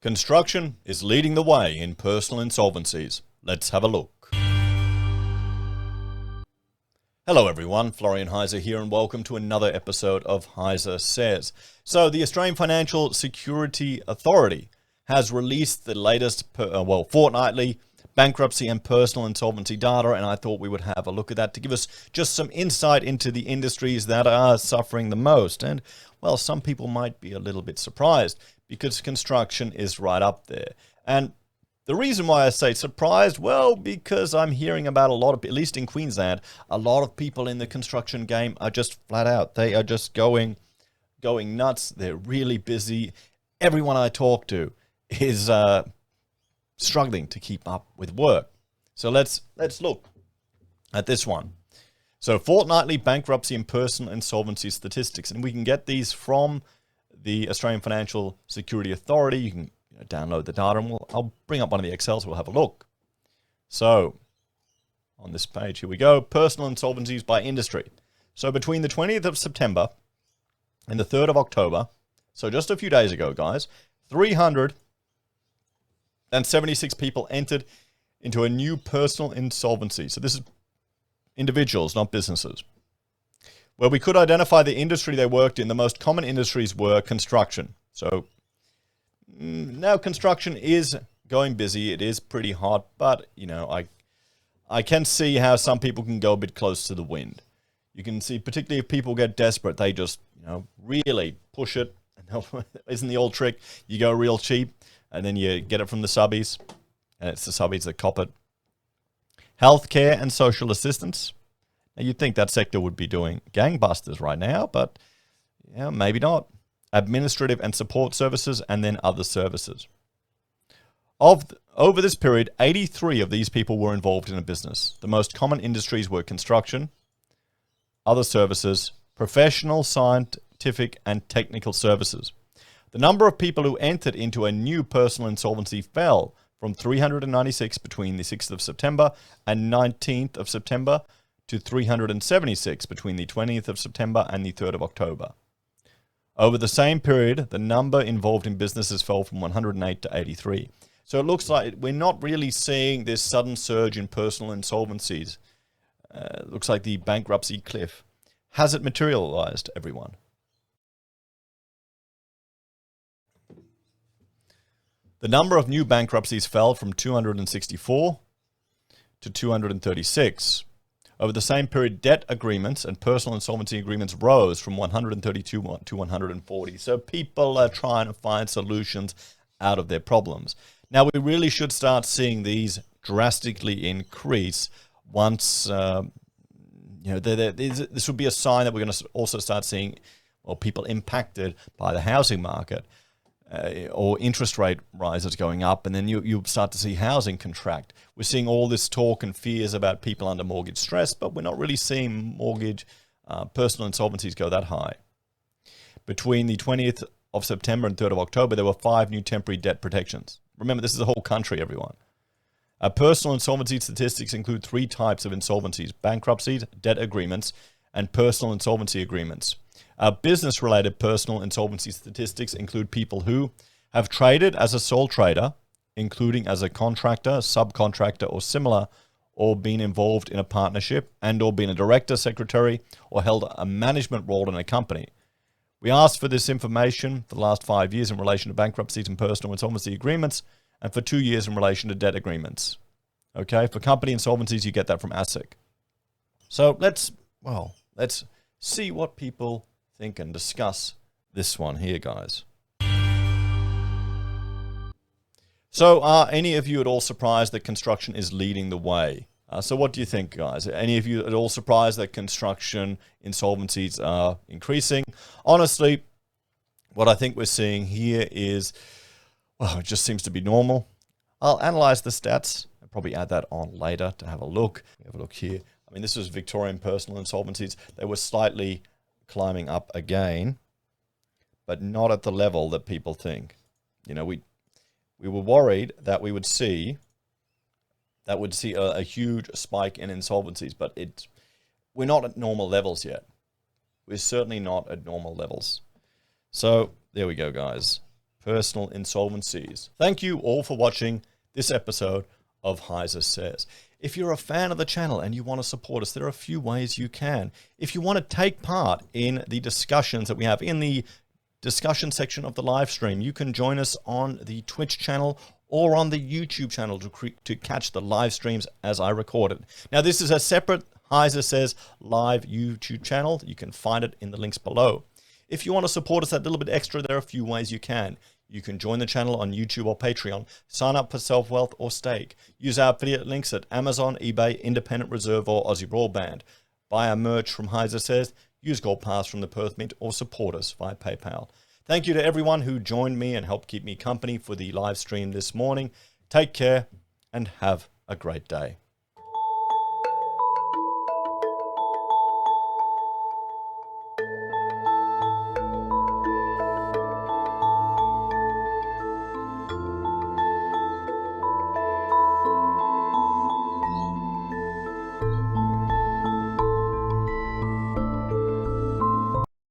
Construction is leading the way in personal insolvencies. Let's have a look. Hello everyone, Florian.Heise here and welcome to another episode of HeiseSays. So the Australian Financial Security Authority has released the latest fortnightly bankruptcy and personal insolvency data, and I thought we would have a look at that to give us just some insight into the industries that are suffering the most. And well, some people might be a little bit surprised because construction is right up there. And the reason why I say surprised, well, because I'm hearing about a lot of, at least in Queensland, a lot of people in the construction game are just flat out. They are just going nuts. They're really busy. Everyone I talk to is struggling to keep up with work. So let's look at this one. So fortnightly bankruptcy and personal insolvency statistics, and we can get these from the Australian Financial Security Authority. You can download the data, and I'll bring up one of the Excels. We'll have a look. So on this page, here we go. Personal insolvencies by industry. So between the 20th of September and the 3rd of October, so just a few days ago, guys, 376 people entered into a new personal insolvency. So this is individuals, not businesses. Where we could identify the industry they worked in, the most common industries were construction. So now construction is going busy. It is pretty hot, but I can see how some people can go a bit close to the wind. You can see, particularly if people get desperate, they just really push it. Isn't the old trick? You go real cheap, and then you get it from the subbies, and it's the subbies that cop it. Healthcare and social assistance. Now, you'd think that sector would be doing gangbusters right now, but maybe not. Administrative and support services, and then other services. Over this period, 83 of these people were involved in a business. The most common industries were construction, other services, professional, scientific, and technical services. The number of people who entered into a new personal insolvency fell from 396 between the 6th of September and 19th of September to 376 between the 20th of September and the 3rd of October. Over the same period, the number involved in businesses fell from 108 to 83. So it looks like we're not really seeing this sudden surge in personal insolvencies. It looks like the bankruptcy cliff hasn't materialized, everyone. The number of new bankruptcies fell from 264 to 236. Over the same period, debt agreements and personal insolvency agreements rose from 132 to 140. So people are trying to find solutions out of their problems. Now, we really should start seeing these drastically increase once, this would be a sign that we're going to also start seeing people impacted by the housing market. Or interest rate rises going up, and then you start to see housing contract. We're seeing all this talk and fears about people under mortgage stress, but we're not really seeing personal insolvencies go that high. Between the 20th of September and 3rd of October, there were 5 new temporary debt protections. Remember, this is the whole country, everyone. Personal insolvency statistics include 3 types of insolvencies: bankruptcies, debt agreements, and personal insolvency agreements. Business-related personal insolvency statistics include people who have traded as a sole trader, including as a contractor, subcontractor, or similar, or been involved in a partnership and or been a director, secretary, or held a management role in a company. We asked for this information for the last 5 years in relation to bankruptcies and personal insolvency agreements, and for 2 years in relation to debt agreements. Okay, for company insolvencies, you get that from ASIC. So let's see what people think and discuss this one here, guys. So are any of you at all surprised that construction is leading the way? So what do you think, guys? Are any of you at all surprised that construction insolvencies are increasing? Honestly, what I think we're seeing here is, it just seems to be normal. I'll analyze the stats and probably add that on later to have a look. Have a look here. I mean, this was Victorian personal insolvencies. They were slightly climbing up again, but not at the level that people think. We were worried that we would see a huge spike in insolvencies, but we're not at normal levels yet. We're certainly not at normal levels. So there we go, guys. personal insolvencies. Thank you all for watching this episode of HeiseSays. If you're a fan of the channel and you want to support us, there are a few ways you can. If you want to take part in the discussions that we have in the discussion section of the live stream, you can join us on the Twitch channel or on the YouTube channel to catch the live streams as I record it. Now, this is a separate HeiseSays live YouTube channel. You can find it in the links below. If you want to support us that little bit extra, there are a few ways you can. You can join the channel on YouTube or Patreon, sign up for SelfWealth or Stake, use our affiliate links at Amazon, eBay, Independent Reserve or AussieBroadband, buy our merch from HeiseSays, use Gold Pass from the Perth Mint, or support us via PayPal. Thank you to everyone who joined me and helped keep me company for the live stream this morning. Take care and have a great day.